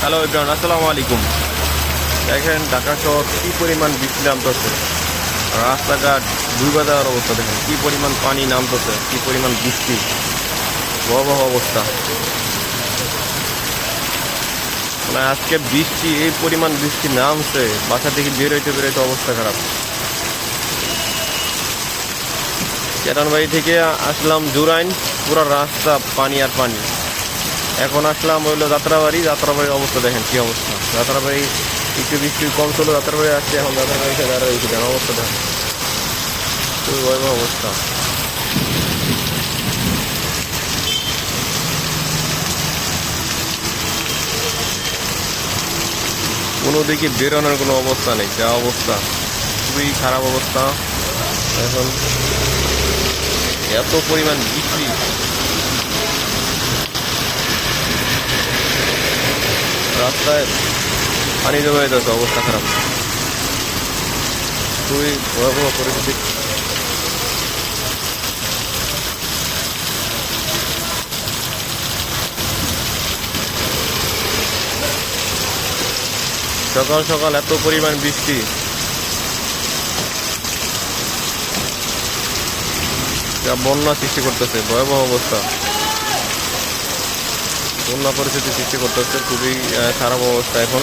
Hello everyone, আসসালামু আলাইকুম। দেখেন ঢাকা শহর কী পরিমাণ বৃষ্টি নামতেছে, রাস্তাঘাট ডুবে যাওয়ার অবস্থা। দেখেন কী পরিমাণ পানি নামতেছে, কী পরিমাণ বৃষ্টি, ভয়াবহ অবস্থা। মানে আজকে বৃষ্টি, এই পরিমাণ বৃষ্টি নামছে, বাসা থেকে বেরোইতে অবস্থা খারাপ। চেতনবাড়ি থেকে আসলাম জুরাইন, পুরো রাস্তা পানি আর পানি। এখন আসলাম হইলো যাত্রাবাড়ির অবস্থা দেখেন কি অবস্থা। যাত্রাবাড়ি একটু বৃষ্টি কম ছিল, যাত্রাবাড়ি আসছে, এখন যাত্রাবাড়িতে দাঁড়াইছে দেখেন অবস্থা দেখেন, খুবই ভয়াবহ অবস্থা। কোনো দিকে বেরোনোর কোনো অবস্থা নেই, যা অবস্থা, খুবই খারাপ অবস্থা। এখন এত পরিমাণ বৃষ্টি, রাস্তায় পানি জমে যেতেছে, অবস্থা খারাপ, খুবই ভয়াবহ পরিস্থিতি। সকাল সকাল এত পরিমাণ বৃষ্টি, যা বন্যা সৃষ্টি করতেছে, ভয়াবহ অবস্থা, বন্যা পরিস্থিতি সৃষ্টি করতেছে, খুবই খারাপ অবস্থা এখন।